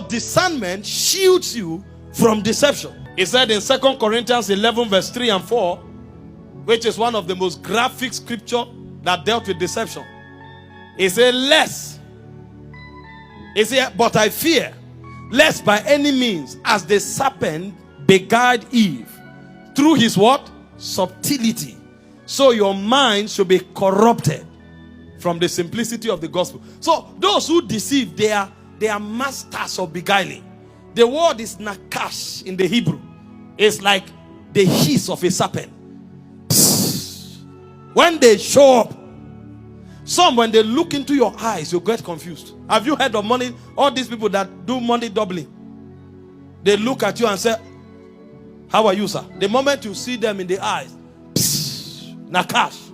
discernment shields you from deception. He said in 2 Corinthians 11 verse 3 and 4, which is one of the most graphic scripture that dealt with deception. He said, but I fear, lest by any means, as the serpent beguiled Eve, through his what? Subtlety. So your mind should be corrupted from the simplicity of the gospel. So those who deceive, they are masters of beguiling. The word is nakash in the Hebrew. It's like the hiss of a serpent. Psst. When they show up, when they look into your eyes, you get confused. Have you heard of money? All these people that do money doubling, they look at you and say, how are you, sir? The moment you see them in the eyes, psst, nakash.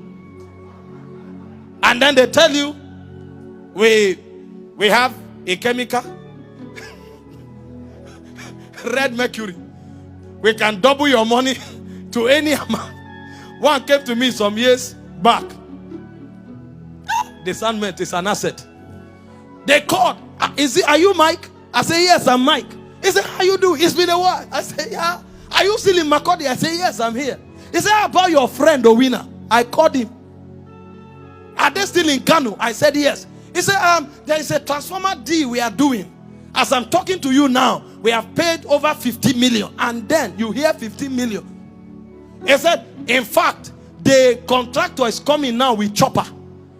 And then they tell you, we have a chemical, red mercury. We can double your money to any amount. One came to me some years back. Discernment is an asset. They called. Are you Mike? I say, yes, I'm Mike. He said, how you doing? It's been a while. I said, yeah. Are you still in Makodi? I say, yes, I'm here. He said, how about your friend Owina? I called him. Are they still in Kano? I said, yes. He said, there is a transformer deal we are doing. As I'm talking to you now, we have paid over 50 million. And then you hear 15 million. He said, in fact, the contractor is coming now with chopper.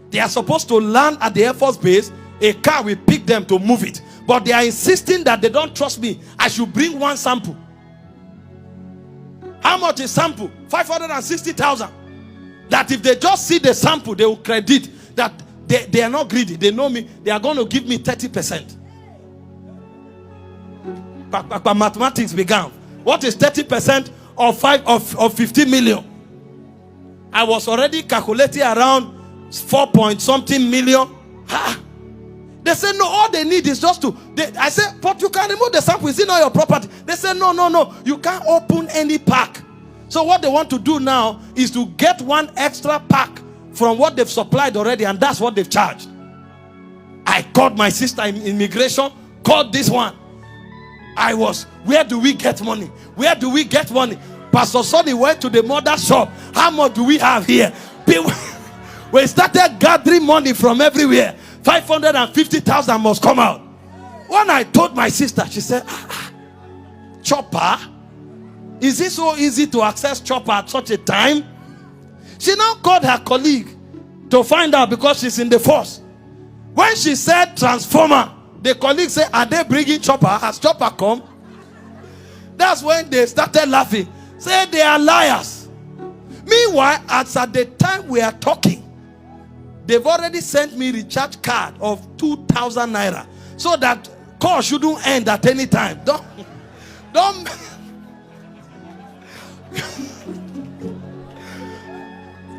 They are supposed to land at the Air Force base. A car will pick them to move it. But they are insisting that they don't trust me. I should bring one sample. How much is sample? 560,000. That if they just see the sample, they will credit that they are not greedy. They know me. They are going to give me 30%. Mathematics began. What is 30% of 50 million? I was already calculating around 4-point-something million. They said, no, all they need is just to. I said, but you can remove the sample. Is it not your property? They said, no. You can't open any pack. So what they want to do now is to get one extra pack from what they've supplied already, and that's what they've charged. I called my sister in immigration, called this one. Where do we get money? Where do we get money? Pastor Sonny went to the mother shop. How much do we have here? We started gathering money from everywhere. 550,000 must come out. When I told my sister, she said, chopper? Is it so easy to access chopper at such a time? She now called her colleague to find out, because she's in the force. When she said transformer, the colleague said, are they bringing chopper? Has chopper come? That's when they started laughing. Say they are liars. Meanwhile, as at the time we are talking, they've already sent me recharge card of 2,000 naira, so that call shouldn't end at any time. Don't.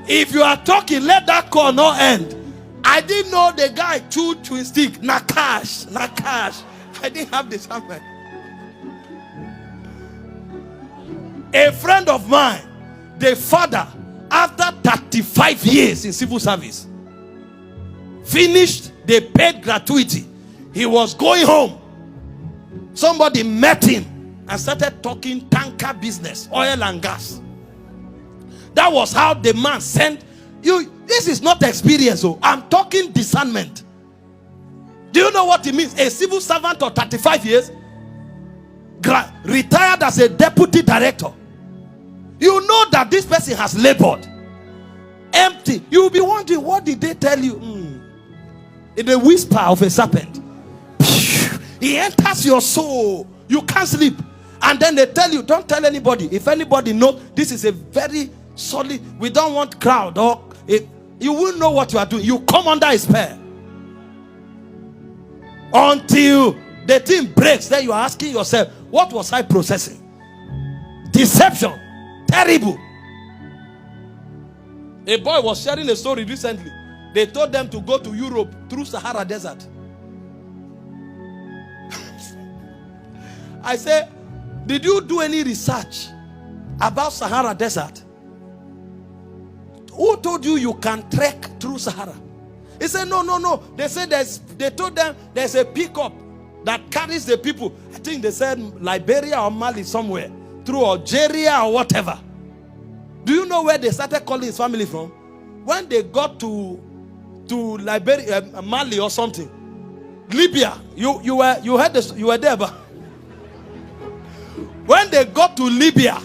If you are talking, let that call not end. I didn't know the guy chewed twin stick. Nakash. I didn't have the sample. A friend of mine, the father, after 35 years in civil service, finished the paid gratuity. He was going home. Somebody met him and started talking tanker business, oil and gas. That was how the man sent you. This is not experience. I'm talking discernment. Do you know what it means? A civil servant of 35 years, retired as a deputy director. You know that this person has labored. Empty. You will be wondering, what did they tell you? In the whisper of a serpent. He enters your soul. You can't sleep. And then they tell you, don't tell anybody. If anybody knows, this is a very solid, we don't want crowd, or you will know what you are doing. You come under his spell. Until the thing breaks, then you are asking yourself, what was I processing? Deception. Terrible. A boy was sharing a story recently. They told them to go to Europe through Sahara Desert. I said, did you do any research about Sahara Desert? Who told you you can trek through Sahara? He said, no. They said they told them there's a pickup that carries the people. I think they said Liberia or Mali somewhere, through Algeria or whatever. Do you know where they started calling his family from? When they got to Liberia, Mali or something, Libya. You heard this, you were there, but when they got to Libya,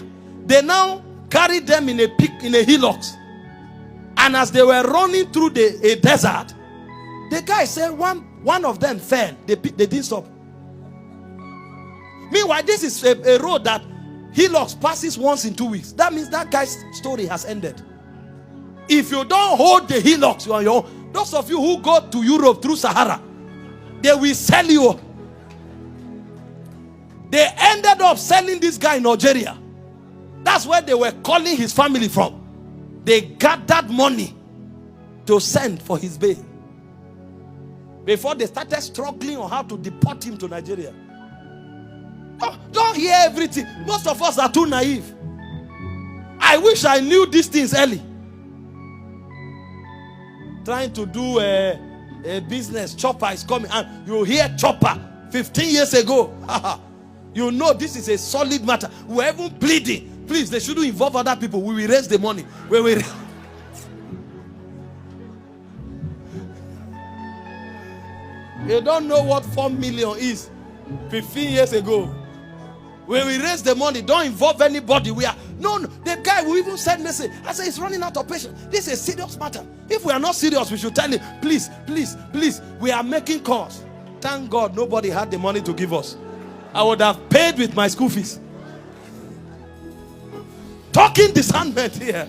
they now carried them in a hillocks. And as they were running through a desert, the guy said one of them fell. They didn't stop. Meanwhile, this is a road that hillocks passes once in 2 weeks. That means that guy's story has ended. If you don't hold the hillocks, you are your own. Those of you who go to Europe through Sahara, they will sell you. They ended up selling this guy in Algeria. That's where they were calling his family from. They gathered money to send for his bail before they started struggling on how to deport him to Nigeria. Oh, don't hear everything. Most of us are too naive. I wish I knew these things early. Trying to do a business, chopper is coming, and you hear chopper 15 years ago. You know this is a solid matter. We're even pleading. Please, they shouldn't involve other people. We will raise the money. You don't know what 4 million is. 15 years ago. When we raise the money, don't involve anybody. No. The guy will even send message. I say, he's running out of patience. This is a serious matter. If we are not serious, we should tell him, please, we are making calls. Thank God nobody had the money to give us. I would have paid with my school fees. Talking discernment here.